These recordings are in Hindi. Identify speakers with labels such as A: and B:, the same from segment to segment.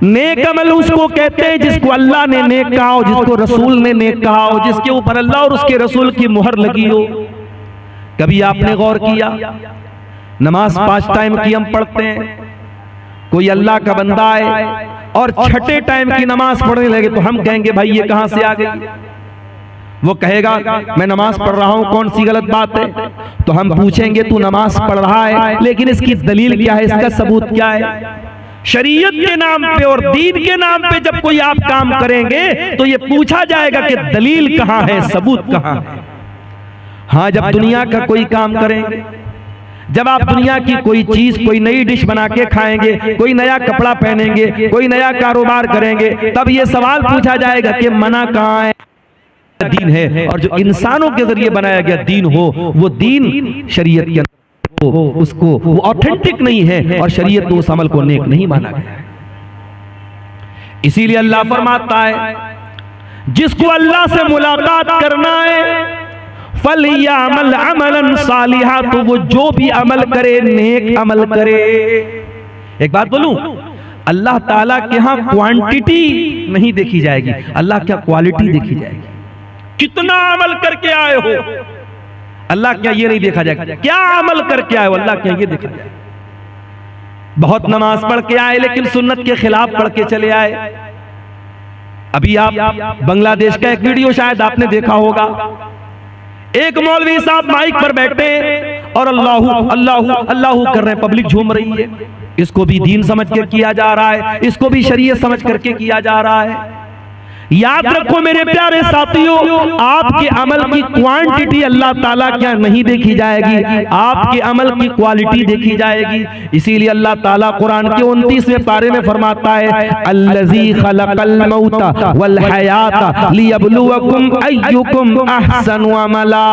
A: नेक अमल उसको कहते हैं जिसको अल्लाह ने नेक कहा हो, जिसको रसूल ने नेक कहा हो, जिसके ऊपर अल्लाह और उसके रसूल की मुहर लगी हो। कभी आपने गौर किया, नमाज 5 टाइम की हम पढ़ते हैं, कोई अल्लाह का बंदा है और छठे टाइम की नमाज पढ़ने लगे तो हम कहेंगे भाई ये कहां से आ गई? वो कहेगा मैं नमाज पढ़ रहा हूं, कौन सी गलत बात है? तो हम पूछेंगे तू नमाज पढ़ रहा है लेकिन इसकी दलील क्या है, इसका सबूत क्या है? शरीयत के नाम पे और दीन के नाम पे जब कोई आप काम करेंगे तो ये पूछा जाएगा कि दलील कहां है, सबूत कहां है। हाँ, जब दुनिया का कोई काम करेंगे, जब आप दुनिया की कोई चीज, कोई नई डिश बना के खाएंगे, कोई नया कपड़ा पहनेंगे, कोई नया कारोबार करेंगे, तब ये सवाल पूछा जाएगा कि मना कहां है, दीन है। और जो इंसानों के जरिए बनाया गया दीन हो, वो दीन शरीयत के अंदर हो, उसको वो ऑथेंटिक नहीं है और शरीयत तो उस अमल को नेक नहीं माना गया है। इसीलिए अल्लाह फरमाता है जिसको अल्लाह से मुलाकात करना है फलयामल अमलन सालिहा, तो वो जो भी अमल करे नेक अमल करे। एक बात बोलूं, अल्लाह ताला के यहां क्वांटिटी नहीं देखी जाएगी, अल्लाह क्या क्वालिटी देखी जाएगी। कितना अमल करके आए हो, अल्लाह क्या ये नहीं देखा जाएगा, क्या अमल करके आए हो, अल्लाह क्या ये देखा जाएगा। बहुत नमाज पढ़ के आए लेकिन सुन्नत के खिलाफ पढ़ के चले आए। अभी आप बांग्लादेश का एक वीडियो शायद आपने देखा होगा, एक मौलवी साहब माइक पर बैठे और अल्लाहू अल्लाहू अल्लाहू कर रहे हैं, पब्लिक झूम रही है। इसको भी दीन समझ के किया जा रहा है, इसको भी शरीयत समझ करके किया जा रहा है। याद रखो मेरे प्यारे साथियों, आपके अमल की क्वांटिटी अल्लाह ताला क्या नहीं देखी जाएगी, आपके अमल की क्वालिटी देखी जाएगी। इसीलिए अल्लाह ताला कुरान के 29वें पारे में फरमाता है अल्लज़ी खलक़ल मौता वल हयाता लियब्लुवकुम अय्युकुम अहसनु अमला।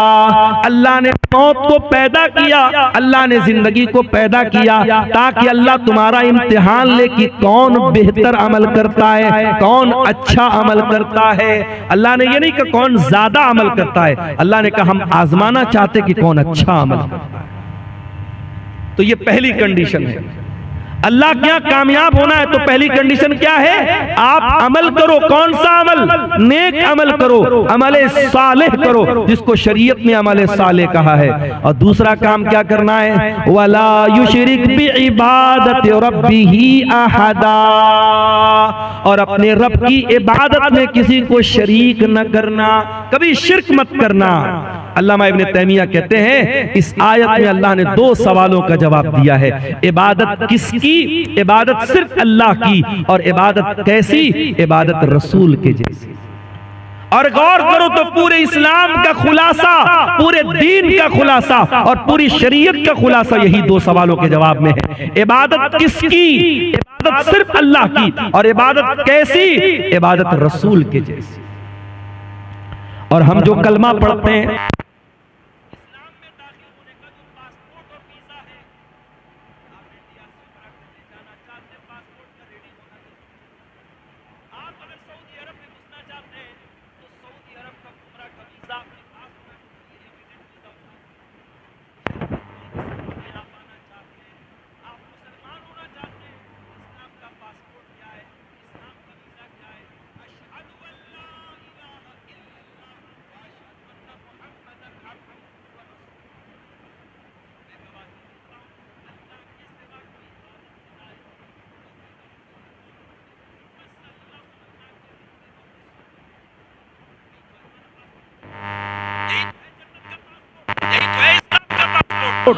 A: अल्लाह ने मौत को पैदा किया, अल्लाह ने जिंदगी को पैदा किया ताकि अल्लाह तुम्हारा इम्तिहान ले कि कौन बेहतर अमल करता है, कौन अच्छा अमल करता है। अल्लाह ने ये नहीं कहा कौन ज्यादा अमल करता है, अल्लाह ने कहा हम आजमाना चाहते कि कौन अच्छा अमल करता है। तो ये पहली कंडीशन है। अल्लाह क्या कामयाब होना है तो पहली कंडीशन क्या है, आप अमल करो। कौन सा अमल? नेक अमल करो, अमले सालेह करो, जिसको शरीयत ने अमले सालेह कहा है। और दूसरा काम क्या करना है, वला युशरिक बिइबादति रब्बिही अहदा, और अपने रब की इबादत में किसी को शरीक न करना, कभी शिर्क मत करना। अल्लामा इब्न तैमिया कहते हैं इस आयत में अल्लाह ने 2 सवालों का जवाब दिया है। इबादत किसकी? इबादत सिर्फ अल्लाह की, और इबादत कैसी? इबादत रसूल के जैसी। और गौर करो तो पूरे इस्लाम का खुलासा, पूरे दीन का खुलासा और पूरी शरीयत का खुलासा यही 2 सवालों के जवाब में है। इबादत किसकी? इबादत सिर्फ अल्लाह की, और इबादत कैसी? इबादत रसूल के जैसी। और हम जो कलमा पढ़ते हैं,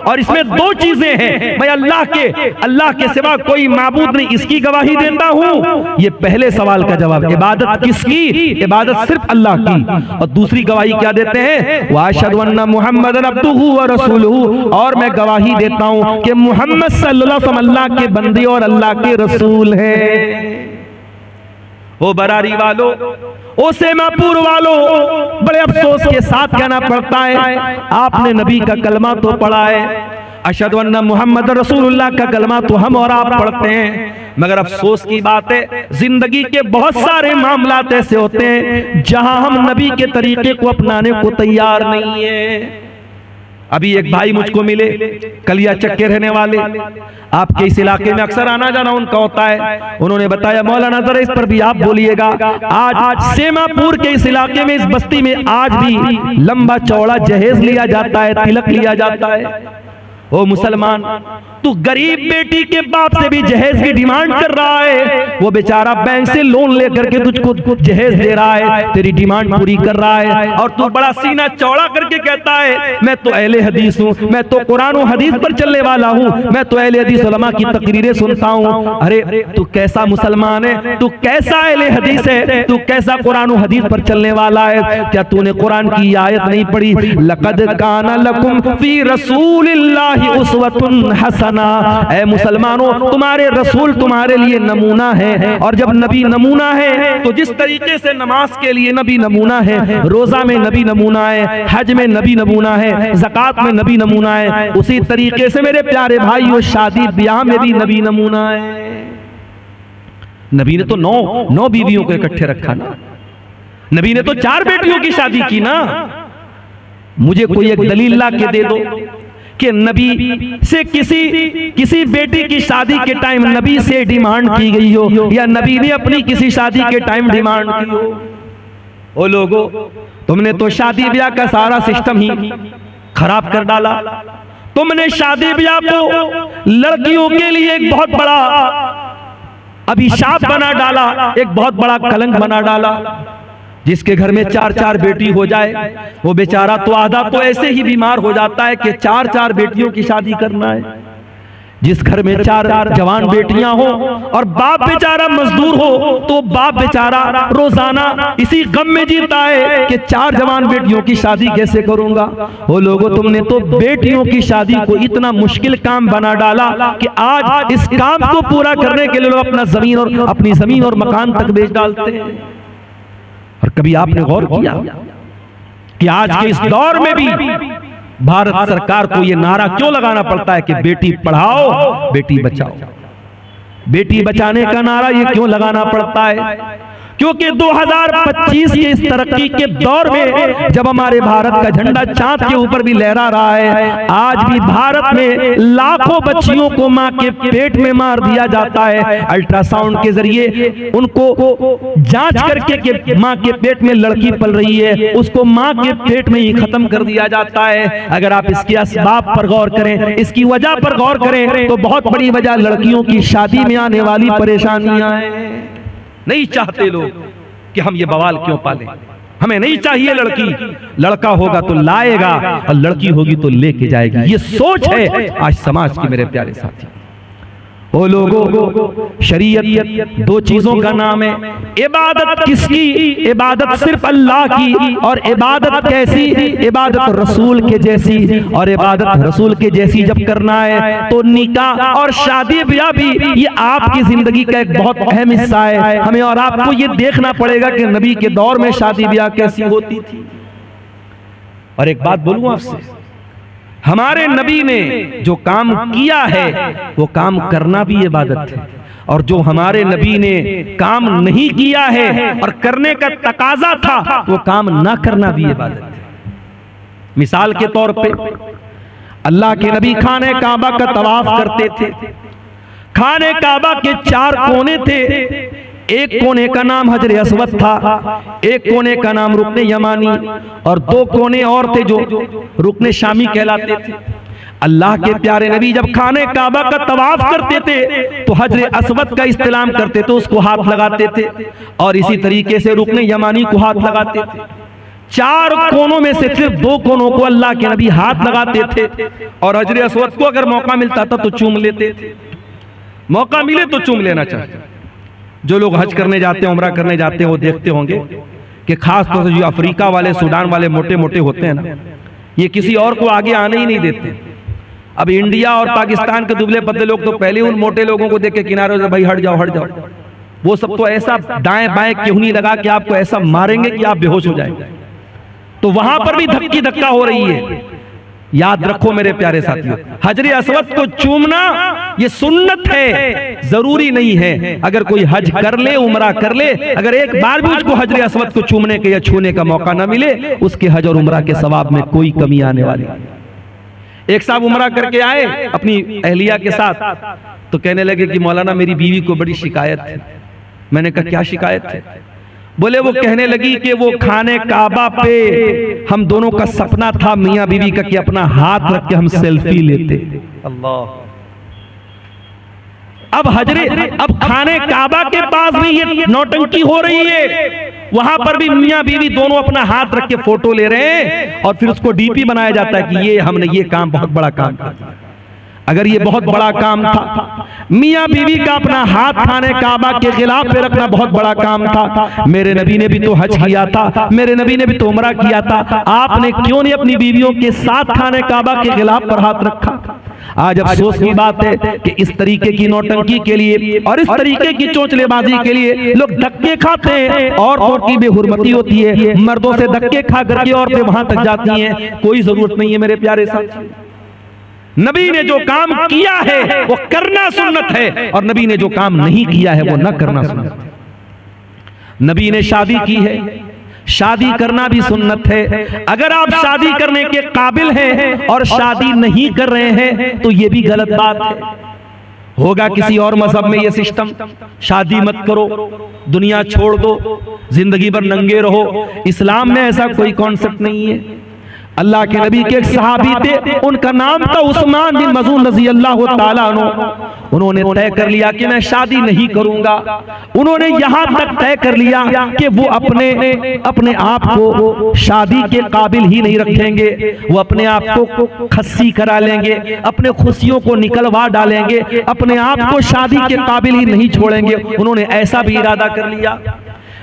A: और इसमें 2 चीजें हैं, मैं अल्लाह के सिवा कोई माबूद नहीं, इसकी गवाही देता हूं। ये पहले सवाल का जवाब। इबादत किसकी? इबादत सिर्फ अल्लाह की। और दूसरी गवाही क्या देते हैं, व अशहदु अन्ना मुहम्मदन अब्दुहु व रसूलुहु, और मैं गवाही देता हूं कि मुहम्मद सल्लल्लाहु अलैहि वसल्लम अल्लाह के बंदे और अल्लाह के रसूल हैं। ओ बरारी वालों, ओ सेमापुर वालों, बड़े अफसोस के साथ कहना पड़ता है, आपने नबी का कलमा तो पढ़ा है, अशहदु अन्ना मुहम्मद रसूलुल्लाह का कलमा तो हम और आप पढ़ते हैं, मगर अफसोस की बात है जिंदगी के बहुत सारे मामलात ऐसे होते हैं जहां हम नबी के तरीके को अपनाने को तैयार नहीं है। अभी एक भाई मुझको मिले, कलिया चक के रहने वाले, आपके इस इलाके में अक्सर आना जाना उनका होता है। उन्होंने बताया मौलाना जरा इस पर भी आप बोलिएगा। आज सेमापुर के इस इलाके में, इस बस्ती में आज भी लंबा चौड़ा जहेज लिया जाता है, तिलक लिया जाता है। ओ मुसलमान, तू गरीब बेटी के बाप से भी जहेज की डिमांड कर रहा है। वो बेचारा बैंक से लोन लेकर के तुझको जहेज दे रहा है, तेरी डिमांड पूरी कर रहा है, और तू बड़ा सीना चौड़ा करके कहता है मैं तो अहले हदीस हूँ, मैं तो कुरान और हदीस पर चलने वाला हूँ, मैं तो अहले हदीस उलमा की तकरीरें सुनता हूँ। अरे तू कैसा मुसलमान है, तू कैसा अहले हदीस है, तू कैसा कुरान और हदीस पर चलने वाला है? क्या तूने कुरान की आयत नहीं पढ़ी? लक़द काना लकुम फी रसूलिल्लाहि उस्वतुन हसना। ऐ मुसलमानों, तुम्हारे रसूल तुम्हारे लिए नमूना है, और जब नबी नमूना है तो जिस तरीके से नमाज के लिए नबी नमूना है, रोजा में नबी नमूना है, हज में नबी नमूना है, ज़कात में नबी नमूना है, उसी तरीके से मेरे प्यारे भाइयों शादी ब्याह में भी नबी नमूना है। नबी ने तो नौ बीवियों को इकट्ठे रखा ना, नबी ने तो 4 बेटियों की शादी की ना। मुझे कोई एक दलील ला के दे दो कि नबी से किसी बेटी की शादी के टाइम नबी से डिमांड की गई हो, या नबी ने अपनी किसी शादी के टाइम डिमांड की हो। ओ लोगों, तुमने तो शादी ब्याह का सारा सिस्टम ही खराब कर डाला। तुमने शादी ब्याह को लड़कियों के लिए एक बहुत बड़ा अभिशाप बना डाला, एक बहुत बड़ा कलंक बना डाला। जिसके घर में 4-4 बेटी हो जाए, वो बेचारा तो आधा तो ऐसे ही बीमार हो जाता है कि 4-4 बेटियों की शादी करना है। जिस घर में 4 जवान बेटियां हो और बाप बेचारा मजदूर हो, तो बाप बेचारा रोजाना इसी गम में जीता है कि 4 जवान बेटियों की शादी कैसे करूंगा। वो लोगों, तुमने तो बेटियों की शादी को इतना मुश्किल काम बना डाला कि आज इस काम को पूरा करने के लिए लोग अपनी जमीन और मकान तक बेच डालते हैं। और कभी आपने गौर किया कि आज के इस दौर में भी भारत सरकार को यह नारा क्यों लगाना पड़ता है कि बेटी पढ़ाओ बेटी बचाओ? बेटी बचाने का नारा ये क्यों लगाना पड़ता है? क्योंकि 2025 के इस तरक्की के दौर में जब हमारे भारत का झंडा चांद के ऊपर भी लहरा रहा है, आज भी भारत में लाखों बच्चियों को मां के पेट में मार दिया जाता है। अल्ट्रासाउंड के जरिए उनको जांच करके कि मां के पेट में लड़की पल रही है, उसको मां के पेट में ही खत्म कर दिया जाता है। अगर आप इसके असबाब पर गौर करें, इसकी वजह पर गौर करें, तो बहुत बड़ी वजह लड़कियों की शादी में आने वाली परेशानियां हैं। नहीं चाहते लोग कि हम ये बवाल क्यों पालें, हमें नहीं चाहिए लड़की, लड़का होगा तो लाएगा और लड़की होगी तो लेके जाएगी। ये सोच है आज समाज की मेरे प्यारे साथी। ओ लोगों, शरीयत 2 चीजों का नाम है। इबादत किसकी? इबादत सिर्फ अल्लाह की। और इबादत कैसी? इबादत रसूल के जैसी। और इबादत रसूल के जैसी जब करना है तो निकाह और शादी ब्याह भी ये आपकी जिंदगी का एक बहुत अहम हिस्सा है। हमें और आपको ये देखना पड़ेगा कि नबी के दौर में शादी ब्याह कैसी होती थी। और एक बात बोलूं आपसे, हमारे नबी ने जो काम किया है वो काम करना भी इबादत है, और जो हमारे नबी ने काम नहीं किया है और करने का तकाजा था वो काम ना करना भी इबादत है। मिसाल के तौर पे अल्लाह के नबी खाने काबा का तवाफ करते थे। खाने काबा के 4 कोने थे। एक कोने का नाम हजर अस्वद था, एक कोने का नाम रुकने यमानी, और 2 कोने और थे जो रुकने शामी कहलाते थे। अल्लाह के प्यारे नबी जब खाने काबा का तवाफ करते थे तो हजर अस्वद का इस्तेलाम करते थे, उसको हाथ लगाते थे, और इसी तरीके से रुकने यमानी को हाथ लगाते थे। 4 कोनों में से सिर्फ 2 कोनों को अल्लाह के नबी हाथ लगाते थे, और हजर अस्वद को अगर मौका मिलता था तो चूम लेते थे। मौका मिले तो चूम लेना चाहिए। जो लोग हज करने जाते हैं, उम्रा करने जाते हैं, वो देखते होंगे कि खास तौर से जो अफ्रीका वाले, सूडान वाले मोटे मोटे होते हैं ना, ये किसी और को आगे आने ही नहीं देते। अब इंडिया और पाकिस्तान के दुबले पतले लोग तो पहले उन मोटे लोगों को देख के किनारे से भाई हट जाओ हट जाओ। वो सब तो ऐसा दाएं बाएं क्यों लगा कि आपको ऐसा मारेंगे कि आप बेहोश हो जाएंगे। तो वहां पर भी धक्की धक्का हो रही है। याद रखो मेरे प्यारे साथियों, हजर अस्वद को चूमना ये सुन्नत है, जरूरी नहीं है। अगर कोई हज कर ले, उम्रा कर ले, अगर एक बार भी उसको हजर अस्वद को चूमने के या छूने का मौका ना मिले, उसके हज और उम्रा के सवाब में कोई कमी आने वाली नहीं। एक साहब उमरा करके आए अपनी अहलिया के साथ, तो कहने लगे कि मौलाना मेरी बीवी को बड़ी शिकायत है। मैंने कहा क्या शिकायत है? बोले वो कहने लगी कि वो खाने काबा पे हम दोनों का सपना था मियां बीवी का कि अपना हाथ रख के हम सेल्फी लेते। अल्लाह। अब खाने काबा के पास भी ये नौटंकी हो रही है, वहां पर भी मियां बीवी दोनों अपना हाथ रख के फोटो ले रहे हैं और फिर उसको डीपी बनाया जाता है कि ये हमने ये काम बहुत बड़ा काम किया। अगर ये बहुत बड़ा काम था, मियां बीवी का अपना हाथ खाने काबा के खिलाफ पे रखना बहुत बड़ा काम था। मेरे नबी ने भी तो हज किया था, मेरे नबी ने भी तो उमरा किया था, आपने क्यों नहीं अपनी बीवियों के साथ खाने काबा के खिलाफ पर हाथ रखा? आज अफसोस की बात है कि इस तरीके की नौटंकी के लिए और इस तरीके की चोंचलेबाजी के लिए लोग धक्के खाते हैं। औरतों की बेहुरमती होती है, मर्दों से धक्के खा करके औरतें वहां तक जाती हैं। कोई जरूरत नहीं है मेरे प्यारे साथी। नबी ने जो काम किया है वो करना सुन्नत है, और नबी ने जो काम नहीं किया है वो न करना सुन्नत है। नबी ने शादी की है, शादी करना भी सुन्नत है। अगर आप शादी करने के काबिल हैं और शादी नहीं कर रहे हैं तो ये भी गलत बात है। होगा किसी और मजहब में ये सिस्टम, शादी मत करो, दुनिया छोड़ दो, जिंदगी भर नंगे रहो। इस्लाम में ऐसा कोई कॉन्सेप्ट नहीं है। अल्लाह के नबी के एक सहाबी थे, उनका नाम था उस्मान बिन मज़ून रज़ी अल्लाह ताला अन्हु। उन्होंने तय कर लिया कि मैं शादी नहीं करूंगा। उन्होंने यहां तक तय कर लिया कि वो अपने आप को शादी के काबिल ही नहीं रखेंगे, वो अपने आप को खस्सी करा लेंगे, अपने खुशियों को निकलवा डालेंगे, अपने आप को शादी के काबिल ही नहीं छोड़ेंगे। उन्होंने ऐसा भी इरादा कर लिया।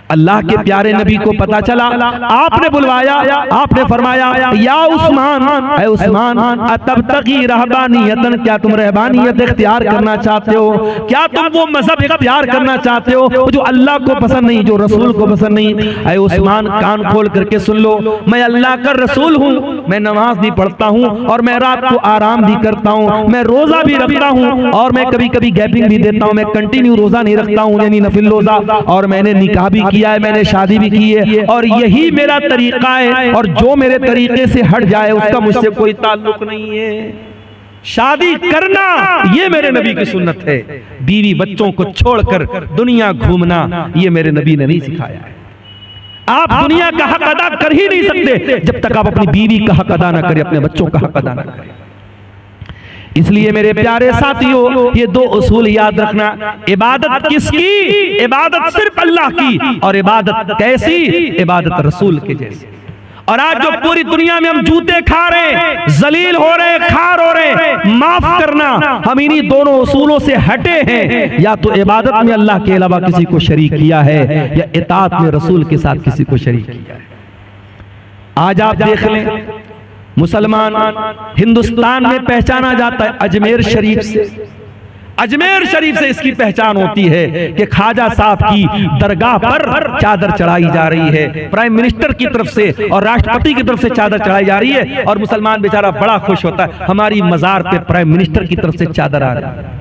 A: अल्लाह के प्यारे नबी को पता चला, आपने बुलवाया, आपने फरमाया या उस्मान, ऐ उस्मान अतब्तगी रहबानियतन, क्या तुम रहबानियत इख्तियार करना चाहते हो? क्या तुम वो मजहब इख्तियार करना चाहते हो जो अल्लाह को पसंद नहीं, जो रसूल को पसंद नहीं? ऐ उस्मान कान खोल करके सुन लो, मैं अल्लाह का रसूल हूँ, मैं नमाज भी पढ़ता हूँ और मैं रात को आराम भी करता हूँ, मैं रोजा भी रखता हूँ और मैं कभी कभी गैपिंग भी देता हूँ, मैं कंटिन्यू रोजा नहीं रखता हूँ यानी नफिल रोजा, और मैंने निकाह भी किया है, मैंने शादी भी की है और यही मेरा तरीका है, और जो मेरे तरीके से हट जाए उसका मुझसे कोई ताल्लुक नहीं है। शादी करना ये मेरे नबी की सुन्नत है। बीवी बच्चों को छोड़कर दुनिया घूमना ये मेरे नबी ने नहीं सिखाया है। आप दुनिया का हक अदा कर ही नहीं सकते जब तक आप अपनी बीवी का हक अदा ना करें, अपने बच्चों का हक अदा ना करें। इसलिए मेरे प्यारे साथियों, ये दो उसूल याद रखना। इबादत किसकी? इबादत सिर्फ अल्लाह की, और इबादत कैसी? इबादत रसूल के जैसी। और आज जो पूरी दुनिया में हम जूते खा रहे हैं, जलील हो रहे हैं, खार हो रहे हैं, माफ करना, हम इन्हीं दोनों उसूलों से हटे हैं। या तो इबादत में अल्लाह के अलावा किसी को शरीक किया है, या इताअत में रसूल के साथ किसी को शरीक किया है। आज आप देख लें, मुसलमान हिंदुस्तान में पहचाना जाता है अजमेर शरीफ से। अजमेर शरीफ से इसकी पहचान होती है कि ख्वाजा साहब की दरगाह पर चादर चढ़ाई जा रही है, प्राइम मिनिस्टर की तरफ से और राष्ट्रपति की तरफ से चादर चढ़ाई जा रही है, और मुसलमान बेचारा बड़ा खुश होता है, हमारी मजार पे प्राइम मिनिस्टर की तरफ से चादर आ रही है।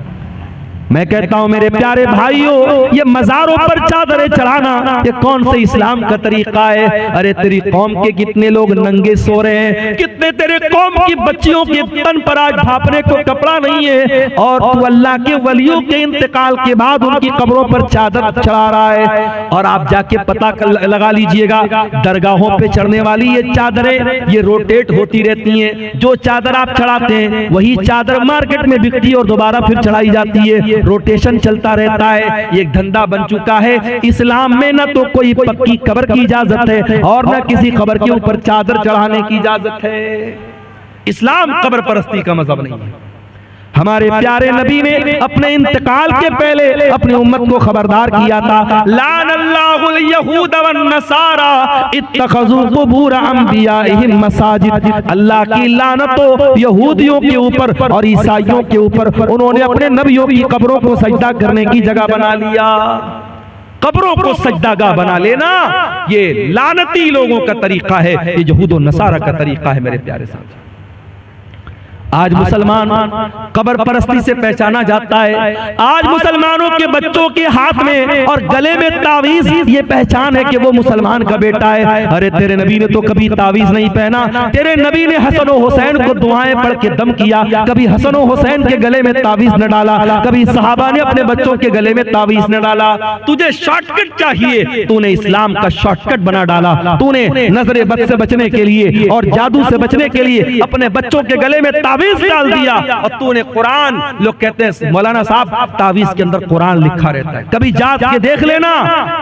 A: मैं कहता हूं मेरे प्यारे भाइयों, ये मजारों पर चादरें चढ़ाना ये कौन से इस्लाम का तरीका है? अरे तेरी कौम के कितने लोग नंगे सो रहे हैं, कितने तेरे कौम की बच्चियों के तन पर आज भापने को कपड़ा नहीं है, और तू अल्लाह के वलियों के इंतकाल के बाद उनकी कब्रों पर चादर चढ़ा रहा है। और आप जाके पता लगा लीजिएगा, दरगाहों पे चढ़ने वाली ये चादरें ये रोटेट होती रहती हैं। जो चादर आप चढ़ाते हैं वही चादर मार्केट में बिकती है और दोबारा फिर चढ़ाई जाती है, रोटेशन चलता रहता है। ये एक धंधा बन चुका है। इस्लाम में न तो कोई पक्की कब्र की इजाजत है और न किसी कब्र के ऊपर चादर चढ़ाने की इजाजत है। इस्लाम कब्र परस्ती का मजहब नहीं है। हमारे प्यारे नबी ने अपने इंतकाल के पहले अपनी उम्मत को खबरदार किया था, लानल्लाहुल यहूद वन नसारा इत्तखज़ू कुबूर अंबियाइहिम मसाजिद। अल्लाह की लानत हो यहूदियों के ऊपर और ईसाइयों के ऊपर, उन्होंने अपने नबियों की कब्रों को सजदा करने की जगह बना लिया। कब्रों को सजदागाह बना लेना ये लानती लोगों का तरीका है, ये यहूद और नसारा का तरीका है। मेरे प्यारे साथ आज मुसलमान कब्र परस्ती से पहचाना जाता है। आज मुसलमानों के बच्चों के हाथ में और गले में तावीज, ये पहचान है कि वो मुसलमान का बेटा है। अरे तेरे नबी ने तो कभी तावीज नहीं पहना। तेरे नबी ने हसन और हुसैन को दुआएं पढ़ के दम किया, कभी हसन और हुसैन के गले में तावीज न डाला, कभी सहाबा ने अपने बच्चों के गले में तावीज न डाला। तुझे शॉर्टकट चाहिए, तूने इस्लाम का शॉर्टकट बना डाला। तूने नजरे बद से बचने के लिए और जादू से बचने के लिए अपने बच्चों के गले में तावीज डाल दिया। और तूने कुरान, लोग कहते हैं मौलाना साहब तावीज के अंदर कुरान लिखा रहता है, कभी जात के देख लेना,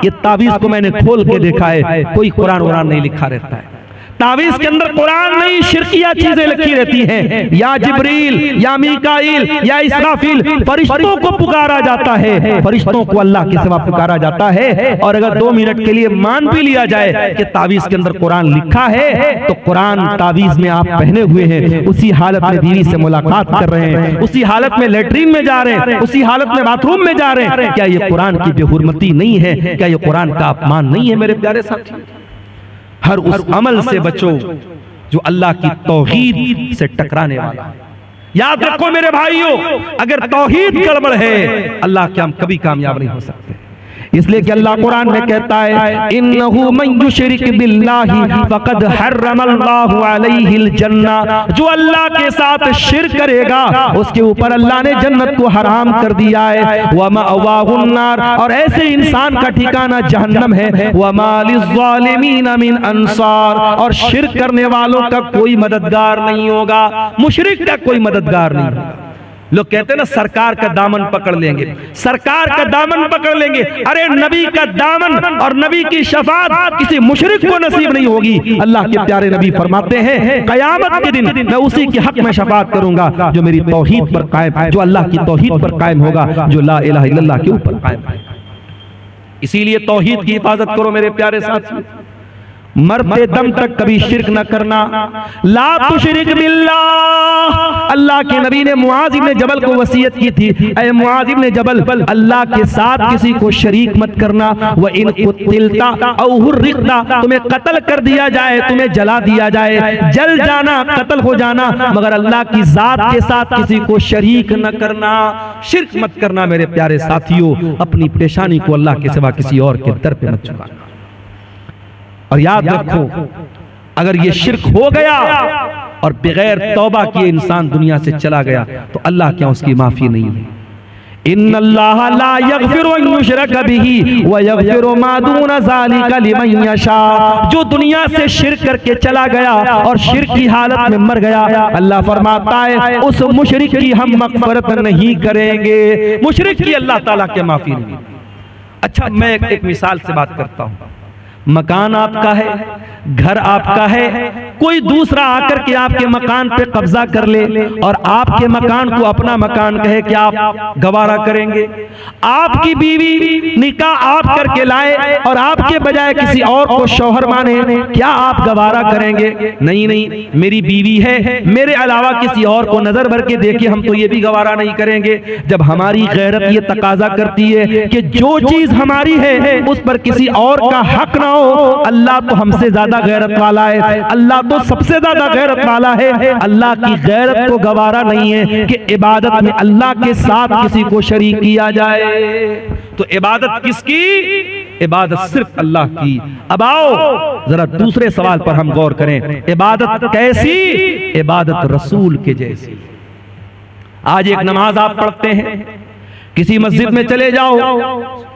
A: ये तावीज को मैंने खोल के देखा है, कोई कुरान वुरान नहीं लिखा रहता है। तावीज के अंदर कुरान नहीं, शिरकिया चीजें लिखी रहती हैं। या जिब्रील या मीकाईल या इसराफील, फरिश्तों को पुकारा जाता है, फरिश्तों को अल्लाह के सिवा पुकारा जाता है। और अगर 2 मिनट के लिए मान भी लिया जाए कि तावीज के अंदर कुरान लिखा है, तो कुरान तावीज में आप पहने हुए हैं, उसी हालत में बीवी से मुलाकात कर रहे हैं, उसी हालत में लेटरिन में जा रहे हैं, उसी हालत में बाथरूम में जा रहे हैं। क्या ये कुरान की बेहुरमती नहीं है? क्या ये कुरान का अपमान नहीं है? मेरे प्यारे साथी, हर उस अमल से बचो जो अल्लाह की तौहीद से टकराने वाला है। याद रखो मेरे भाइयों, अगर तौहीद गड़बड़ है, अल्लाह के हम कभी कामयाब नहीं हो सकते। इसलिए कि अल्लाह कुरान में कहता है, इन्नहु मन युशरिक बिल्लाहि फक़द हर्रमल्लाहु अलैहिल जन्ना, जो अल्लाह के साथ शिर्क करेगा उसके ऊपर अल्लाह ने जन्नत को हराम कर दिया है। व मअवाहुन नार, और ऐसे इंसान का ठिकाना जहन्नम है। व मा लिज़्ज़ालिमीन मिन अंसार, और शिर्क करने वालों का कोई मददगार नहीं होगा, मुशरिक का कोई मददगार नहीं होगा। लोग कहते हैं ना सरकार का दामन पकड़ लेंगे, सरकार का दामन पकड़ लेंगे। अरे नबी का दामन और नबी की शफाअत किसी मुशरिक को नसीब नहीं होगी। अल्लाह के प्यारे नबी फरमाते हैं, कयामत के दिन मैं उसी के हक में शफाअत करूंगा जो मेरी तौहीद पर कायम, जो अल्लाह की तौहीद पर कायम होगा, जो ला इलाहा इल्लल्लाह के ऊपर कायम है। इसीलिए तौहीद की हिफाजत करो मेरे प्यारे साथी, मरते दम तक कभी शिर्क न करना। ला तुशरिक बिल्लाह, अल्लाह के नबी ने मुआज इब्न जबल को वसीयत की थी, ऐ मुआज इब्न जबल, अल्लाह के साथ किसी को शरीक मत करना। व इन कुतिलता औ हुर्रिकता, तुम्हें कत्ल कर दिया जाए, तुम्हें जला दिया जाए, जल जाना, कत्ल हो जाना, मगर अल्लाह की जात के साथ किसी को शरीक न करना, शिर्क मत करना। मेरे प्यारे साथियों, अपनी पेशानी को अल्लाह के सिवा किसी और के दर पे मत झुकाना। और याद रखो, अगर ये शिर्क हो गया और बगैर तौबा किए इंसान दुनिया से चला गया तो अल्लाह क्या उसकी माफी नहीं है। इन्नल्लाह ला यगफिरु अन युशरक बिही व यगफिरु मा दून ज़ालिका लिमन यशा, जो दुनिया से शिर्क करके चला गया और शिर्क की हालत में मर गया, अल्लाह फरमाता है उस मुशरिक की हम मग़फ़िरत नहीं करेंगे, मुशरिक की अल्लाह ताला के माफी नहीं। अच्छा, मैं एक मिसाल से बात करता हूँ। मकान आपका है, घर आपका है, कोई दूसरा आकर के आपके मकान पे कब्जा कर ले और आपके मकान को अपना मकान कहे, क्या आप गवारा करेंगे? आपकी बीवी निकाह आप करके लाए और आपके बजाय किसी और को शौहर माने, क्या आप गवारा करेंगे? नहीं नहीं, मेरी बीवी है, मेरे अलावा किसी और को नजर भर के देखिए, हम तो ये भी गवारा नहीं करेंगे। जब हमारी गैरत ये तकाजा करती है कि जो चीज हमारी है उस पर किसी और का हक ना हो, अल्लाह तो हमसे ज्यादा गैरत वाला है, अल्लाह तो सबसे ज्यादा गैरत वाला है। अल्लाह की गैरत को गवारा नहीं है कि इबादत में अल्लाह के साथ किसी को शरीक किया जाए। तो इबादत किसकी? इबादत सिर्फ अल्लाह की। अब आओ जरा दूसरे सवाल पर हम गौर करें, इबादत कैसी? इबादत रसूल के जैसी। आज एक नमाज आप पढ़ते हैं, किसी मस्जिद में चले जाओ,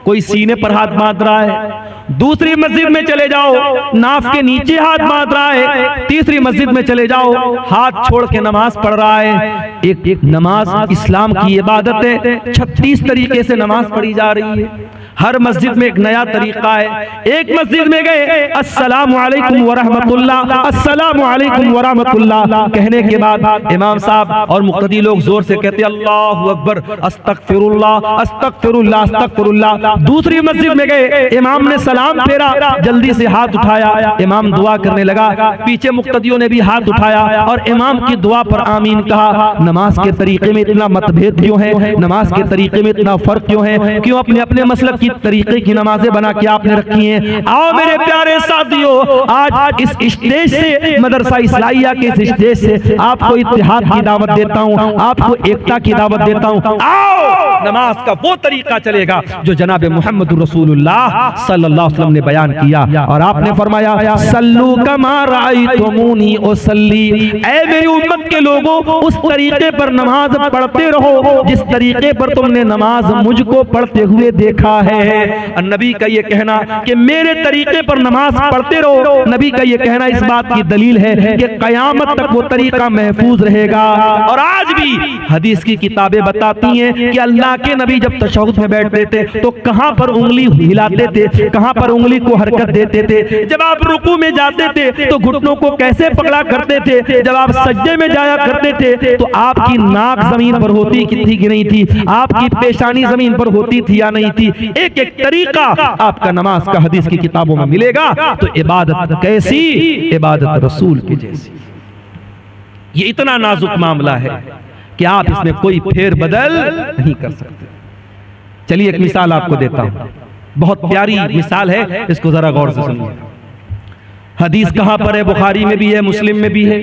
A: कोई सीने पर हाथ बांध रहा है, दूसरी मस्जिद में चले जाओ नाफ के नीचे हाथ बांध रहा है, तीसरी मस्जिद में चले जाओ हाथ छोड़ के नमाज पढ़ रहा है। एक नमाज इस्लाम की इबादत है, 36 तरीके से नमाज पढ़ी जा रही है, हर मस्जिद में एक नया तरीका है। एक मस्जिद में गए, अस्सलामु अलैकुम व रहमतुल्लाह, अस्सलामु अलैकुम व रहमतुल्लाह कहने के बाद इमाम साहब और मुक्तदी लोग जोर से कहते अल्लाहु अकबर, अस्तगफिरुल्लाह, अस्तगफिरुल्लाह, अस्तगफिरुल्लाह। दूसरी मस्जिद में गए, इमाम ने सलाम फेरा, जल्दी से हाथ उठाया, इमाम दुआ करने लगा, पीछे मुक्तदियों ने भी हाथ उठाया और इमाम की दुआ पर आमीन कहा। नमाज के तरीके में इतना मतभेद क्यों है? नमाज के तरीके में इतना फर्क क्यों है? क्यों अपने अपने मसलक की तरीके की नमाजें बना के आपने रखी हैं। आओ मेरे प्यारे साथियों, आज इस स्टेज से, मदरसा इस्लाहिया के इस स्टेज से आपको इत्तेहाद की दावत देता हूं, आपको एकता की दावत देता हूं। आओ नमाज का वो तरीका चलेगा जो जनाब मोहम्मद रसूलुल्लाह सल्लल्लाहु अलैहि वसल्लम ने बयान किया। और आपने फरमाया सल्लू कमा रायतुमूनी उसल्ली, ऐ मेरी उम्मत के लोगों उस तरीके पर नमाज पढ़ते रहो जिस तरीके पर तुमने नमाज मुझको पढ़ते हुए देखा है। नबी का ये कहना कि मेरे तरीके पर नमाज पढ़ते रहो, नबी का ये कहना इस बात की दलील है कि कयामत तक वो तरीका महफूज रहेगा। और आज भी हदीस की किताबें बताती हैं कि अल्लाह के नबी जब तशहुद में बैठते थे तो कहां पर उंगली हिलाते थे, कहां पर उंगली को हरकत देते थे। जब आप रुकू में जाते थे तो घुटनों को कैसे पकड़ा करते थे, जब आप सज्जे में जाया करते थे तो आपकी नाक जमीन पर होती थी कि नहीं थी, आपकी पेशानी जमीन पर होती थी या नहीं थी। एक एक तरीका आपका नमाज का हदीस की किताबों में मिलेगा। तो इबादत कैसी, इबादत रसूल की जैसी। ये इतना नाजुक मामला है कि आप इसमें कोई फेर बदल नहीं कर सकते। चलिए एक मिसाल आपको देता हूं, बहुत प्यारी मिसाल है, इसको जरा गौर से सुनिए। हदीस कहां पर है? बुखारी में भी है, मुस्लिम में भी है।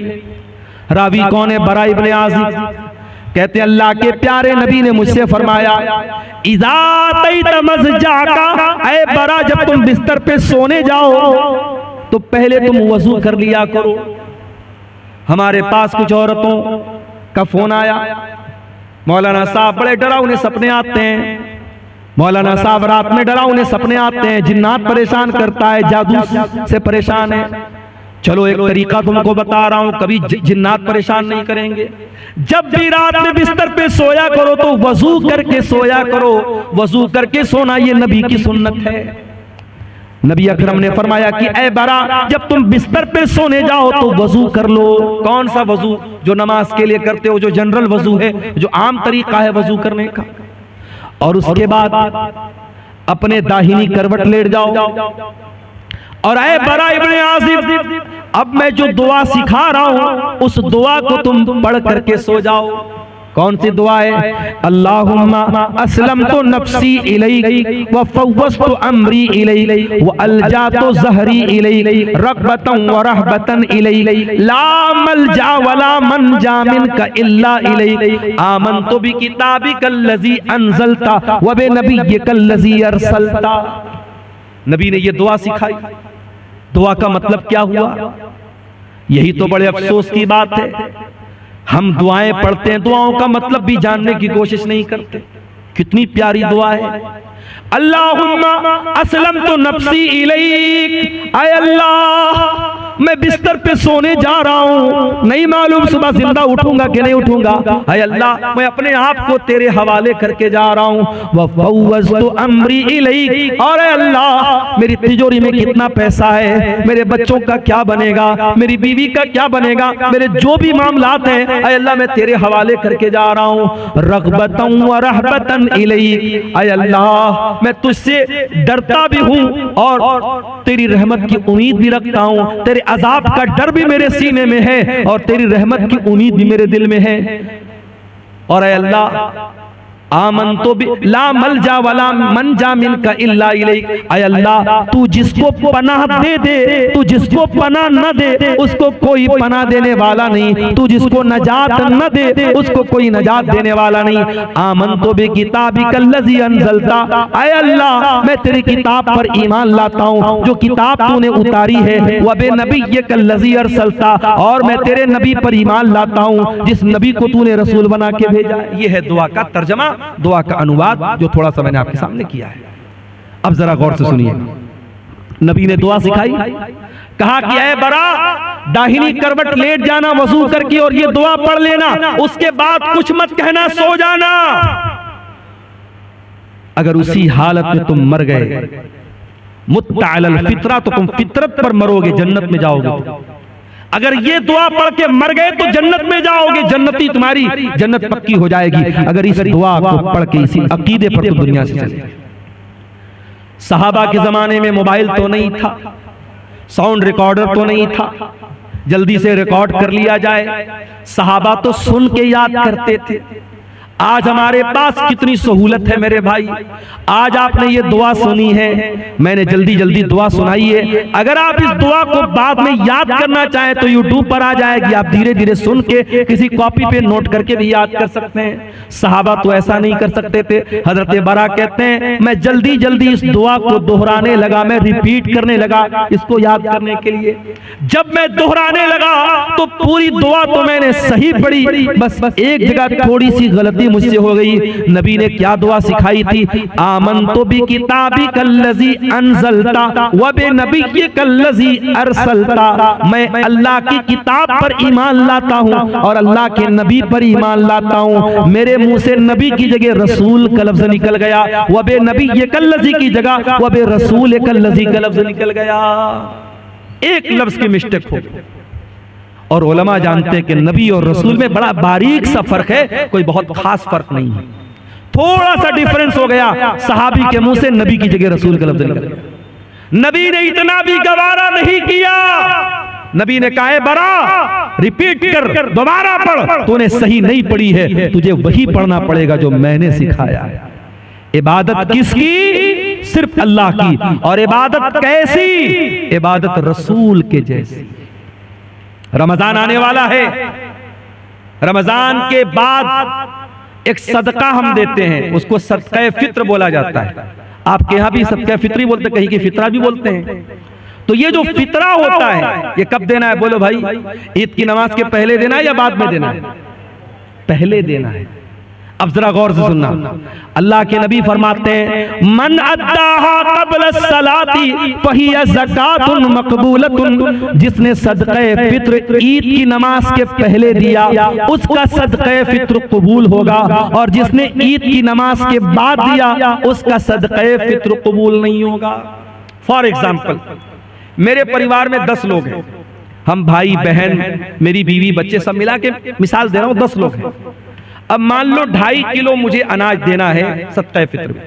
A: रावी कौन है? बरा इब्ने आज़िब कहते हैं अल्लाह के प्यारे नबी ने मुझसे फरमाया इज़ा तैत मज़जाका, ऐ बरा जब तुम बिस्तर पे सोने जाओ तो पहले तुम वजू कर लिया करो। हमारे पास कुछ औरतों का फोन आया, मौलाना साहब बड़े डरावने सपने आते हैं, मौलाना साहब रात में डरावने सपने आते हैं, जिन्नात परेशान करता है, जादू से परेशान है। चलो एक तरीका तुमको बता रहा हूं, कभी जिन्नात परेशान नहीं करेंगे। जब भी रात में बिस्तर पे सोया करो तो वजू करके सोया करो। वजू करके सोना ये नबी की सुन्नत है। नबी अकरम ने फरमाया कि ऐ बरा जब तुम बिस्तर पे सोने जाओ तो वजू कर लो। कौन सा वजू? जो नमाज के लिए करते हो, जो जनरल वजू है, जो आम तरीका है वजू करने का। और उसके बाद अपने दाहिनी करवट लेट जाओ और ऐ बरा इब्ने आज़िब अब मैं जो दुआ सिखा रहा हूं उस दुआ को तुम पढ़ करके सो जाओ। कौन सी दुआ है? अल्लाहुम्मा अस्लमतु नफ्सी इलैक व फव्वज़तु अमरी इलैक व अलजातु ज़हरी इलैक रग़बतन व रहबतन इलैक ला मलजा वला मनजा मिनका इल्ला इलैक आमनतु बिकिताबिकल्लज़ी अंज़लता व बिनबिय्यिकल्लज़ी अरसलता। नबी ने ये दुआ सिखाई। दुआ का मतलब क्या हुआ? यही तो बड़े अफसोस की बात है, हम दुआएं पढ़ते हैं, दुआओं का मतलब भी जानने की कोशिश नहीं करते। कितनी प्यारी दुआ है, अल्लाहुम्मा अस्लमतु नफ्सी इलैक, आय अल्लाह मैं बिस्तर पे सोने जा रहा हूं, नहीं मालूम सुबह जिंदा उठूंगा कि नहीं उठूंगा। आय अल्लाह मैं अपने आप को तेरे हवाले करके जा रहा हूं। व फव्वज़तु अमरी इलैक, और अल्लाह मेरी तिजोरी में कितना पैसा है, मेरे बच्चों का क्या बनेगा, मेरी बीवी का क्या बनेगा, मेरे जो भी मामलात हैं आय अल्लाह मैं तेरे हवाले करके जा रहा हूं। रग़बतन व रहबतन इलैक, आय अल्लाह मैं तुझसे डरता भी हूं और तेरी रहमत की उम्मीद भी रखता हूं। तेरे अजाब का डर भी मेरे सीने में है और तेरी रहमत की उम्मीद भी मेरे दिल में है। और ऐ अल्लाह आमनतु बि ला मलजा वला मनजा मिनका इल्ला इलैक, आय अल्लाह तू जिसको पनाह दे दे, तू जिसको पनाह न दे उसको कोई पनाह देने वाला नहीं, तू जिसको नजात न दे उसको कोई नजात देने वाला नहीं। आमनतु बिकिताबिकल्लज़ी अंज़लता, आय अल्लाह मैं तेरी किताब पर ईमान लाता हूँ जो किताब तूने उतारी है। व बिनबिय्यिकल्लज़ी अरसलता, और मैं तेरे नबी पर ईमान लाता हूँ जिस नबी को तूने रसूल बना के भेजा। ये है दुआ का तर्जमा, दुआ का अनुवाद जो थोड़ा सा मैंने आपके सामने किया है। अब जरा गौर से सुनिए, नबी ने दुआ सिखाई, कहा कि ऐ बरा दाहिनी करवट लेट जाना वजू करके और ये दुआ पढ़ लेना, उसके बाद कुछ मत कहना, सो जाना। अगर उसी हालत में तुम मर गए मुत्ता अलल फितरा, तो तुम फितरत पर मरोगे, जन्नत में जाओगे। अगर ये दुआ पढ़ के मर गए तो जन्नत में जाओगे, जन्नती तुम्हारी जन्नत पक्की हो जाएगी। अगर इस दुआ को पढ़ के इसी अकीदे पर तो दुनिया से चले। सहाबा के जमाने में मोबाइल तो नहीं था, साउंड रिकॉर्डर तो नहीं था, जल्दी से रिकॉर्ड कर लिया जाए। सहाबा तो सुन के याद करते थे। आज हमारे पास कितनी सहूलत है मेरे भाई। आज आपने ये दुआ सुनी है, मैंने जल्दी जल्दी दुआ सुनाई है। अगर आप इस दुआ को बाद में याद करना चाहें तो यूट्यूब पर आ जाएगी, आप धीरे धीरे सुन के किसी कॉपी पे नोट करके भी याद कर सकते हैं। सहाबा तो ऐसा नहीं कर सकते थे। हजरत बरा कहते हैं मैं जल्दी जल्दी इस दुआ को दोहराने लगा, मैं रिपीट करने लगा इसको याद करने के लिए। जब मैं दोहराने लगा तो पूरी दुआ तो मैंने सही पढ़ी, बस एक जगह थोड़ी सी गलती मुझसे हो गई। नबी ने क्या दुआ सिखाई थी? आमनतु बि किताबिकल्लज़ी अंज़लता व बि नबिय्यिकल्लज़ी अरसलता। मैं अल्लाह की किताब पर ईमान लाता हूँ और अल्लाह के नबी पर ईमान लाता हूँ। मेरे मुंह से नबी की जगह रसूल का लफ्ज निकल गया, व बि नबिय्यिकल्लज़ी की जगह व बि रसूलिकल्लज़ी का लफ्ज निकल गया। एक लफ्ज की मिस्टेक हो। और उलमा जानते हैं कि नबी और रसूल में बड़ा बारीक सा फर्क है, कोई बहुत खास फर्क नहीं है। थोड़ा सा डिफरेंस हो गया, सहाबी के मुंह से नबी की जगह रसूल का लफ्ज निकल गया। नबी ने इतना भी गवारा नहीं किया। नबी ने कहा बरा रिपीट कर, दोबारा पढ़, तूने सही नहीं पढ़ी है, तुझे वही पढ़ना पड़ेगा जो मैंने सिखाया है। इबादत किसकी? सिर्फ अल्लाह की। और इबादत कैसी? इबादत रसूल के जैसी। रमजान आने वाला है, रमजान के बाद एक सदका हम देते हैं, उसको सदका फित्र बोला जाता है। आपके यहां भी सदका फित्री बोलते, कहीं की फितरा भी बोलते हैं। तो ये जो फितरा होता है ये कब देना है? बोलो भाई, ईद की नमाज के पहले देना है या बाद में देना है? पहले देना है। अब जरा गौर से सुनना, अल्लाह के नबी फरमाते हैं मन अद्दाहा क़ब्ल सलाती फहिया ज़कातुन मक़बूलतुन। जिसने सदक़े फित्र ईद की नमाज के पहले दिया उसका सदक़े फित्र कबूल होगा, और जिसने ईद की नमाज के बाद दिया उसका सदक़े फित्र कबूल नहीं होगा। फॉर एग्जाम्पल, मेरे परिवार में 10 लोग हैं, हम भाई बहन, मेरी बीवी, बच्चे सब मिला के मिसाल दे रहा हूं, 10 लोग हैं। अब मान लो 2.5 किलो मुझे अनाज देना है सदक़े फित्र में।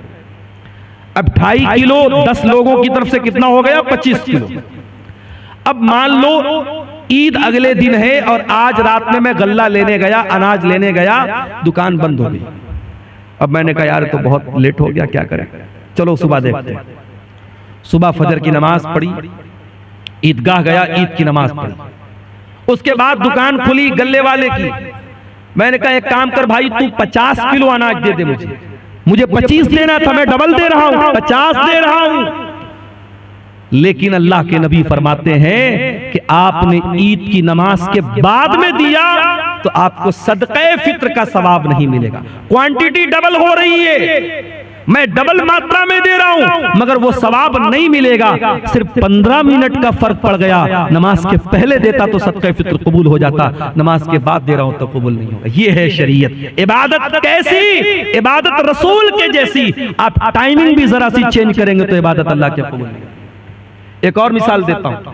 A: अब 2.5 किलो 10 लोगों की तरफ से कितना हो गया? 25 किलो। अब मान लो ईद अगले दिन है और आज रात में मैं गल्ला लेने गया, अनाज लेने गया, दुकान बंद हो गई। अब मैंने कहा यार तो बहुत लेट हो गया, क्या करें, चलो सुबह देखते हैं। सुबह फजर की नमाज पढ़ी, ईदगाह गया, ईद की नमाज पढ़ी। उसके बाद दुकान खुली गल्ले वाले की। मैंने कहा एक काम कर भाई, तू 50 किलो अनाज दे दे मुझे 25 देना था, मैं डबल दे रहा हूं, 50 दे रहा हूं। लेकिन अल्लाह के नबी फरमाते हैं कि आपने ईद की नमाज के बाद में दिया तो आपको सदक़े फित्र का सवाब नहीं मिलेगा। क्वांटिटी डबल हो रही है, मैं डबल मात्रा में दे रहा हूं, मगर वो सवाब नहीं मिलेगा। सिर्फ 15 मिनट का फर्क पड़ गया। नमाज के पहले देता तो सदक़े फित्र कबूल हो जाता, नमाज के बाद दे रहा हूं तो कबूल नहीं होगा। ये है शरीयत। इबादत कैसी? इबादत रसूल के जैसी। आप टाइमिंग भी जरा सी चेंज करेंगे तो इबादत अल्लाह के कबूल नहीं। एक और मिसाल देता हूं,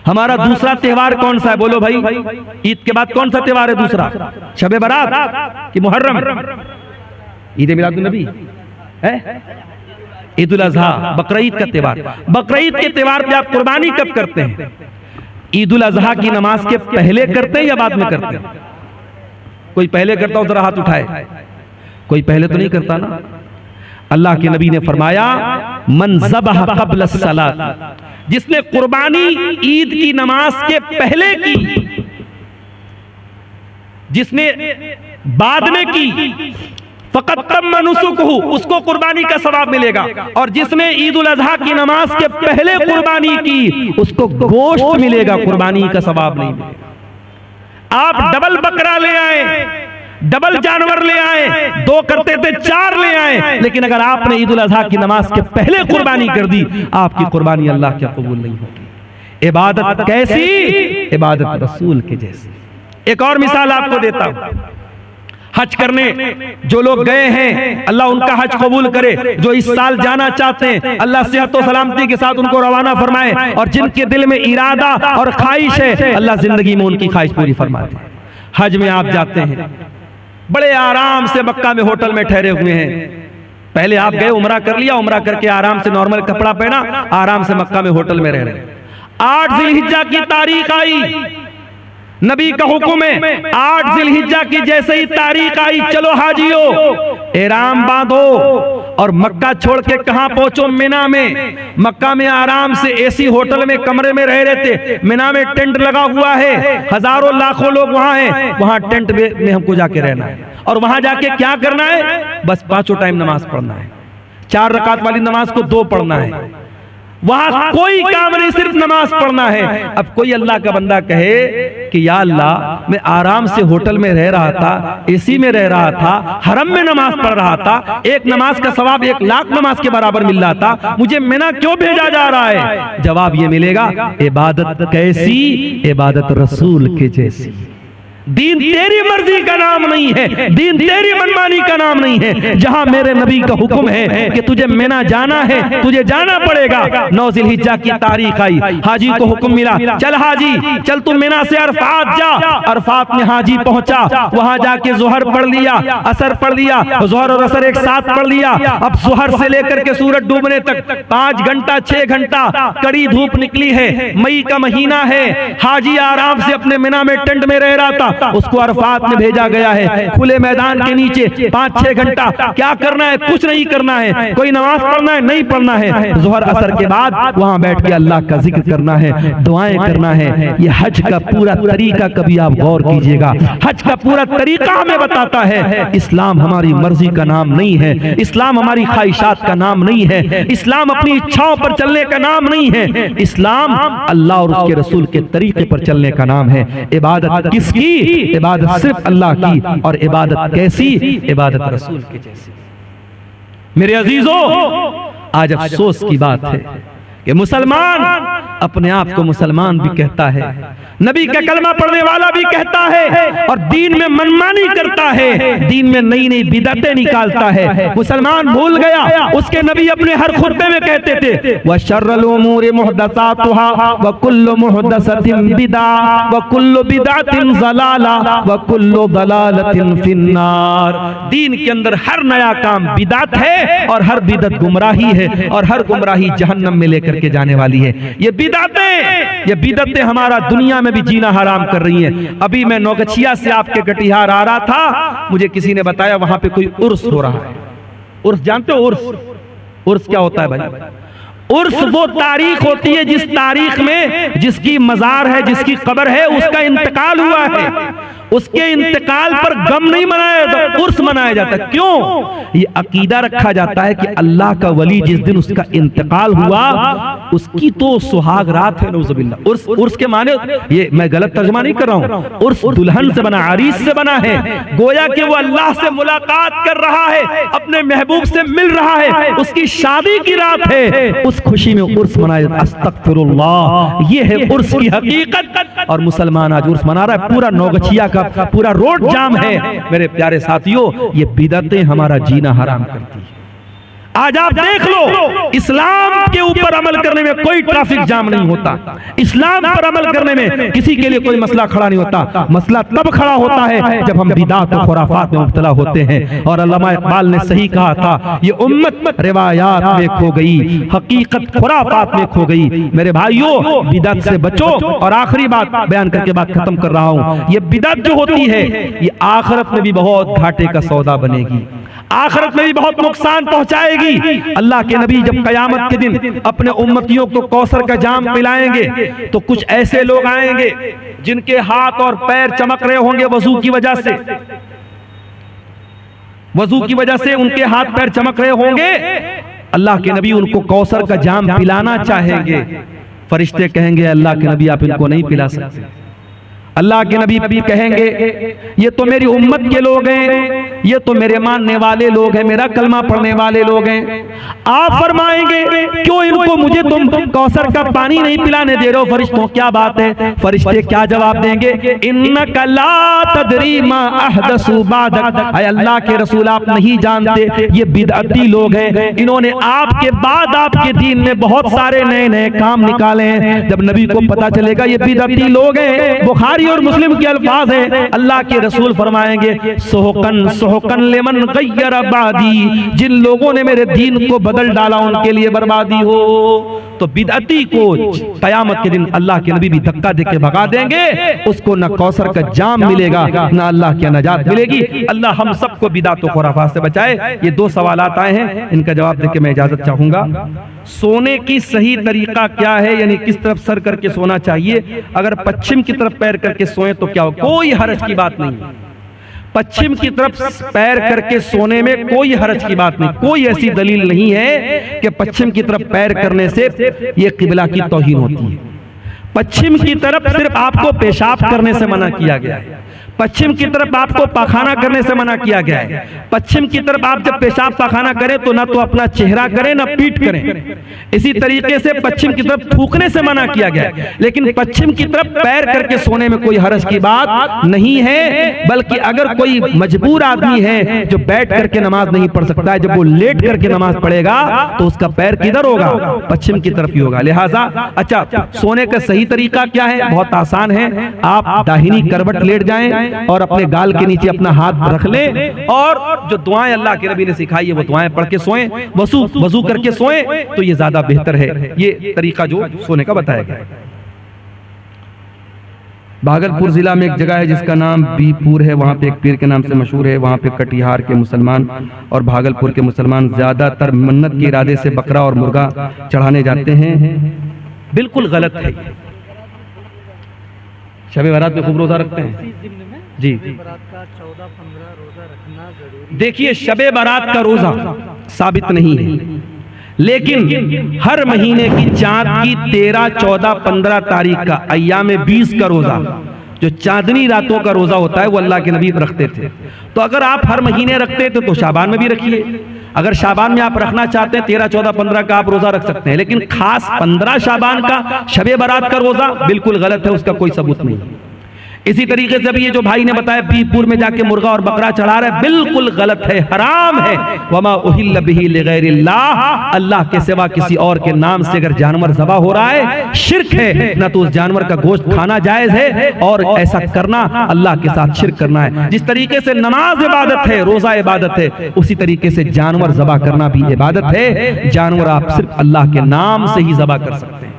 A: हमारा दूसरा त्योहार कौन सा है? बोलो भाई, ईद के बाद कौन सा त्योहार है दूसरा? शबे बारात कि मुहर्रम? ईद मिलादुन नबी है, ईद उल अज़हा, बकरीद का त्योहार। बकरीद के त्योहार पे आप कुर्बानी कब करते हैं? ईद उल अज़हा की नमाज के पहले करते हैं या बाद में करते हैं? कोई पहले करता हो जरा हाथ उठाए। कोई पहले तो नहीं करता ना। अल्लाह के नबी ने फरमाया मन ज़बह क़ब्ल सलात, जिसने कुर्बानी ईद की नमाज के पहले की, जिसने बाद में की, फ़क़त तम्म नुसुकहु, उसको कुर्बानी का सवाब मिलेगा। और जिसने ईद उल अज़हा की नमाज के पहले कुर्बानी की उसको गोश्त मिलेगा, कुर्बानी का सवाब नहीं मिलेगा। आप डबल बकरा ले आए, डबल जानवर ले आए, 2 करते थे 4 ले आए, लेकिन अगर आपने ईद उल अज़हा की नमाज के पहले कुर्बानी कर दी, आपकी कुर्बानी अल्लाह के कबूल नहीं होगी। इबादत कैसी? इबादत रसूल के जैसी। एक और मिसाल आपको देता हूं, हज करने जो लोग गए हैं अल्लाह उनका हज कबूल करे। जो इस साल जाना चाहते हैं अल्लाह सेहत और सलामती के साथ उनको रवाना फरमाए, और जिनके दिल में इरादा और ख्वाहिश है अल्लाह जिंदगी में उनकी ख्वाहिश पूरी फरमा दे। हज में आप जाते हैं, बड़े आराम से मक्का में होटल में ठहरे हुए हैं। पहले आप गए, उमरा कर लिया, उमरा करके आराम से नॉर्मल कपड़ा पहना, आराम से मक्का में होटल में रह रहे। 8 ज़िलहिज्जा की तारीख आई, नबी का हुक्म है 8 जिलहिज्जा की जैसे ही तारीख आई, चलो हाजियो एहराम बांधो और मक्का छोड़ के कहां पहुंचो? मिना में। मक्का में आराम से एसी होटल में कमरे में रह रहे थे। मिना में टेंट लगा हुआ है, हजारों लाखों लोग वहां हैं। वहां टेंट में हमको जाके रहना है और वहां जाके क्या करना है? बस 5 टाइम नमाज पढ़ना है। 4 रकात वाली नमाज को 2 पढ़ना है। वहां कोई काम नहीं, सिर्फ नमाज पढ़ना है। अब कोई अल्लाह का बंदा कहे कि या अल्लाह, मैं आराम से होटल में रह रहा था, एसी में रह रहा था, हरम में नमाज पढ़ रहा था, एक नमाज का सवाब 1 लाख नमाज के बराबर मिल रहा था, मुझे मिना क्यों भेजा जा रहा है? जवाब ये मिलेगा, इबादत कैसी? इबादत रसूल के जैसी। दीन तेरी मर्जी का नाम नहीं है, दीन तेरी मनमानी का नाम नहीं है। जहां मेरे नबी का हुक्म है कि तुझे मिना जाना है, तुझे जाना पड़ेगा। 9 जिलहिज्जा की तारीख आई, हाजी को हुक्म मिला, चल हाजी चल, तू मिना से अरफात जा। अरफात में हाजी पहुंचा, वहां जाके जोहर पढ़ लिया, असर पढ़ लिया, जोहर और असर एक साथ पढ़ लिया। अब जोहर से लेकर के सूरज डूबने तक 5 घंटा 6 घंटा कड़ी धूप निकली है, मई का महीना है। हाजी आराम से अपने मिना में टेंट में रह रहा था, उसको अरफात में भेजा गया है, खुले मैदान के नीचे 5-6 घंटा। क्या करना है? कुछ नहीं करना है। कोई नमाज पढ़ना है? नहीं पढ़ना है। जोहर असर के बाद वहां बैठ के अल्लाह का जिक्र करना है, दुआएं करना है। ये हज का पूरा तरीका कभी आप गौर कीजिएगा। हज का पूरा तरीका हमें बताता है इस्लाम हमारी मर्जी का नाम नहीं है, इस्लाम हमारी ख्वाहिशात का नाम नहीं है, इस्लाम अपनी इच्छाओं पर चलने का नाम नहीं है। इस्लाम अल्लाह और उसके रसूल के तरीके पर चलने का नाम है। इबादत किसकी? इबादत सिर्फ अल्लाह की। और इबादत कैसी? इबादत रसूल की जैसी। मेरे अजीजों, आज अफसोस की बात है कि मुसलमान अपने आप को मुसलमान भी कहता है, नबी का कलमा पढ़ने वाला भी कहता है, और दीन में मनमानी करता है, दीन में नई नई बिदअतें निकालता है। मुसलमान भूल गया, उसके नबी अपने हर खुतबे में कहते थे, व शर्रुल उमूरि मुहदसातुहा व कुल्लु मुहदसतिन बिदा व कुल्लु बिदअतिन ज़लाला व कुल्लु ज़लालतिन फिन्नार। दीन के अंदर हर नया काम बिदअत है और हर बिदअत गुमराही है और हर गुमराही जहन्नम में लेकर के जाने वाली है। ये बिदअतें हमारा दुनिया में भी जीना हराम कर रही हैं। अभी मैं नौगछिया से आपके कटिहार आ रहा था, मुझे किसी ने बताया वहां पे कोई उर्स हो रहा है। उर्स जानते हो? उर्स क्या होता है भाई? उर्स वो तारीख होती है जिस तारीख में जिसकी मजार है, जिसकी कब्र है, उसका इंतकाल हुआ है, उसके इंतकाल पर गम नहीं मनाया जाता, उर्स मनाया जाता। क्यों? ये अकीदा रखा जाता है कि अल्लाह का वली जिस दिन उसका इंतकाल हुआ उसकी तो सुहाग रात है। नऊजुबिल्लाह। उर्स के माने, ये मैं गलत तर्जुमा नहीं कर रहा हूं, उर्स दुल्हन से बना, आरीस से बना है। गोया कि वो अल्लाह से मुलाकात कर रहा है, अपने महबूब से मिल रहा है, उसकी शादी की रात है, उस खुशी में उर्स मनाया जाता है। अस्तगफिरुल्लाह, ये है उर्स की हकीकत। और मुसलमान आज उर्स मना रहा है, पूरा नौगछिया का पूरा रोड जाम है। मेरे प्यारे साथियों, ये बिदअतें हमारा जीना हराम करती है। आज आप देख लो, इस्लाम के ऊपर अमल करने में कोई ट्रैफिक जाम नहीं होता, इस्लाम पर अमल करने में किसी के लिए कोई मसला खड़ा नहीं होता। मसला तब खड़ा होता है जब हम बिदात और खुराफात में मुब्तला होते हैं। और अल्लामा इकबाल ने सही कहा था, ये उम्मत रिवायात में खो गई, हकीकत खुराफात में खो गई। मेरे भाइयों, बिदात से बचो। और आखिरी बात बयान करके बात खत्म कर रहा हूं, ये बिदात जो होती है ये आखिरत में भी बहुत घाटे का सौदा बनेगी, आखिरत में भी बहुत नुकसान पहुंचाएगी। अल्लाह के नबी जब कयामत के दिन अपने उम्मतियों को कौसर का जाम पिलाएंगे तो कुछ ऐसे लोग आएंगे जिनके हाथ और पैर चमक रहे होंगे वजू की वजह से, वजू की वजह से उनके हाथ पैर चमक रहे होंगे। अल्लाह के नबी उनको कौसर का जाम पिलाना चाहेंगे। फरिश्ते कहेंगे, अल्लाह के नबी आप इनको नहीं पिला सकते। अल्लाह के नबी भी कहेंगे, ये तो मेरी उम्मत के लोग हैं, ये तो मेरे मानने वाले लोग हैं, मेरा कलमा पढ़ने वाले लोग हैं। आप फरमाएंगे, क्यों इनको मुझे तुम कौसर का पानी नहीं पिलाने दे रहे हो? फरिश्तों, क्या बात है? फरिश्ते क्या जवाब देंगे? इन्नका ला तदरी मा अहदसु बादक। ऐ अल्लाह के रसूल, आप नहीं जानते, ये बिदअती लोग हैं, इन्होंने आपके बाद आपके दीन में बहुत सारे नए नए काम निकाले हैं। जब नबी को पता चलेगा ये बिदअती लोग हैं, बुखारी बुखारी और मुस्लिम के अल्फाज हैं, अल्लाह के रसूल फरमाएंगे सुहकन सुहकन लिमन गय्यर बादी, जिन लोगों ने मेरे दीन को बदल डाला उनके लिए बर्बादी हो। तो बिदअती को कयामत के दिन अल्लाह के नबी भी धक्का देके भगा देंगे, उसको न कौसर का जाम मिलेगा न अल्लाह की नजात मिलेगी। अल्लाह हम सबको बिदात और खुराफात से बचाए। ये दो सवालात आए हैं, इनका जवाब देके मैं इजाजत चाहूंगा। सोने की सही तरीका क्या है, यानी किस तरफ सर करके सोना चाहिए? अगर पश्चिम की तरफ पैर करके सोए तो क्या हो, कोई हरज की बात नहीं। पश्चिम की तरफ पैर करके सोने में कोई हरज की बात नहीं। कोई ऐसी दलील नहीं है कि पश्चिम की तरफ पैर करने से यह किबला की तौहीन होती है। पश्चिम की तरफ सिर्फ आपको पेशाब करने से मना किया गया है, पश्चिम की तरफ आपको पाखाना करने से मना किया गया है। पश्चिम की तरफ आप जब पेशाब पाखाना करें तो ना तो अपना चेहरा करें ना पीठ करें। इसी तरीके से पश्चिम की तरफ थूकने से मना किया गया है, लेकिन पश्चिम की तरफ पैर करके सोने में कोई हरज की बात नहीं है। बल्कि अगर कोई मजबूर आदमी है जो बैठ करके नमाज नहीं पढ़ सकता है, जब वो लेट करके नमाज पढ़ेगा तो उसका पैर किधर होगा? पश्चिम की तरफ ही होगा। लिहाजा अच्छा, सोने का सही तरीका क्या है? बहुत आसान है। आप दाहिनी करवट लेट जाएं और अपने गाल के नीचे अपना हाथ रख लें और जो दुआएं अल्लाह के नबी ने सिखाई है वो दुआएं पढ़ के सोएं, वजू करके सोएं, तो ये ज्यादा बेहतर है। ये तरीका जो सोने का बताया गया। भागलपुर जिला में एक जगह है जिसका नाम बीपुर है, वहाँ पे एक पीर के नाम से मशहूर है। वहाँ पे कटिहार के मुसलमान और भागलपुर के मुसलमान ज्यादातर मन्नत के इरादे से बकरा और मुर्गा चढ़ाने जाते हैं। बिल्कुल गलत है। शब बारात में खूब रोजा रखते हैं जी। देखिए, शबे बारात का रोजा साबित नहीं है, लेकिन हर महीने की चांद की 13, 14, 15 तारीख का अय्याम 20 का रोजा, जो चांदनी रातों का रोजा होता है, वो अल्लाह के नबी रखते थे। तो अगर आप हर महीने रखते थे तो शाबान में भी रखिए। अगर शाबान में आप रखना चाहते हैं 13, 14, 15 का आप रोजा रख सकते हैं, लेकिन खास 15 शाबान का शबे बारात का रोजा बिल्कुल गलत है, उसका कोई सबूत नहीं। इसी तरीके से अभी ये जो भाई ने बताया बीपुर में जाके मुर्गा और बकरा चढ़ा रहा है, बिल्कुल गलत है, हराम है। वमा उहिल्ल बिही लिगैरिल्लाह, अल्लाह के सिवा किसी और के नाम से अगर जानवर ज़बा हो रहा है, शिर्क है। न तो उस जानवर का गोश्त खाना जायज है और ऐसा करना अल्लाह के साथ शिर्क करना है। जिस तरीके से नमाज इबादत है, रोजा इबादत है, उसी तरीके से जानवर ज़बा करना भी इबादत है। जानवर आप सिर्फ अल्लाह के नाम से ही ज़बा कर सकते हैं।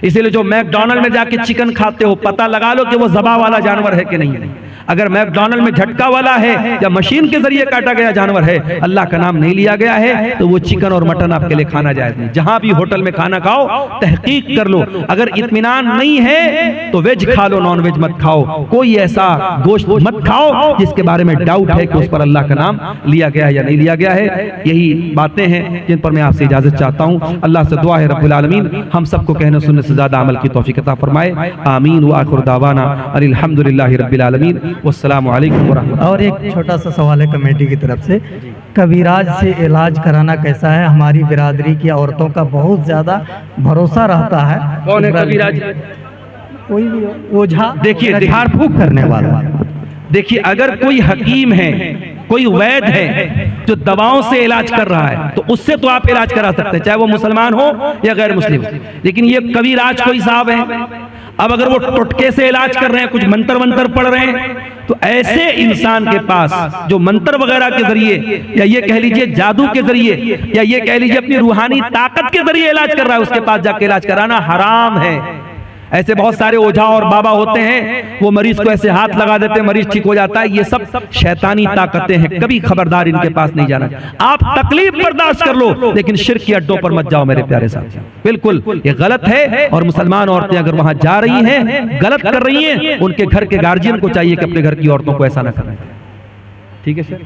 A: इसीलिए जो मैकडॉनल्ड में जाके चिकन खाते हो, पता लगा लो कि वो ज़बा वाला जानवर है कि नहीं है। अगर मैकडॉनल्ड में झटका वाला है या मशीन के जरिए काटा गया जानवर है, अल्लाह का नाम नहीं लिया गया है, तो वो चिकन और मटन आपके लिए खाना जायज नहीं। जहां भी होटल में खाना खाओ, तहकीक कर लो। अगर इत्मीनान नहीं है तो वेज खा लो, नॉन वेज मत खाओ। कोई ऐसा गोश्त मत खाओ जिसके बारे में डाउट है कि उस पर अल्लाह का नाम लिया गया या नहीं लिया गया है। यही बातें हैं जिन पर मैं आपसे इजाजत चाहता हूँ। अल्लाह से दुआ है रब्बुल आलमीन हम सबको कहने सुनने से ज्यादा अमल की तौफीक अता फरमाए। आमीन व आखिर दावाना अल्हम्दुलिल्लाहि रब्बिल आलमीन वस्सलामु अलैकुम व रहमतुल्लाह।
B: और एक छोटा सा सवाल है कमेटी की तरफ से, कबीराज से इलाज कराना कैसा है? हमारी बिरादरी की औरतों का बहुत ज्यादा भरोसा रहता है।
A: कौन है कबीराज?
B: कोई भी ओझा,
A: देखिए
B: झाड़ फूक करने वाला।
A: देखिए, अगर कोई हकीम है, कोई वैद है जो दवाओं से इलाज कर रहा है, तो उससे तो आप इलाज करा सकते हैं, चाहे वो मुसलमान हो या गैर मुस्लिम। लेकिन ये कबीराज कोई साहब है, अब अगर वो टुटके से इलाज कर रहे हैं, कुछ मंत्र वंत्र पढ़ रहे हैं, तो ऐसे इंसान के पास जो मंत्र वगैरह के जरिए या ये कह लीजिए जादू के जरिए या ये कह लीजिए अपनी रूहानी ताकत के जरिए इलाज कर रहा है, उसके पास जाके इलाज कराना हराम है। ऐसे बहुत सारे ओझा और बाबा होते हैं, वो मरीज को ऐसे हाथ लगा देते हैं, मरीज ठीक हो जाता है। ये सब शैतानी ताकतें हैं, कभी खबरदार इनके पास नहीं जाना। आप तकलीफ बर्दाश्त कर लो, लेकिन शिर्क के अड्डों पर मत जाओ मेरे प्यारे साथियों, बिल्कुल ये गलत है। और मुसलमान औरतें अगर वहां जा रही हैं, गलत कर रही हैं, उनके घर के गार्जियन को चाहिए कि अपने घर की औरतों को ऐसा ना करें। ठीक है सर।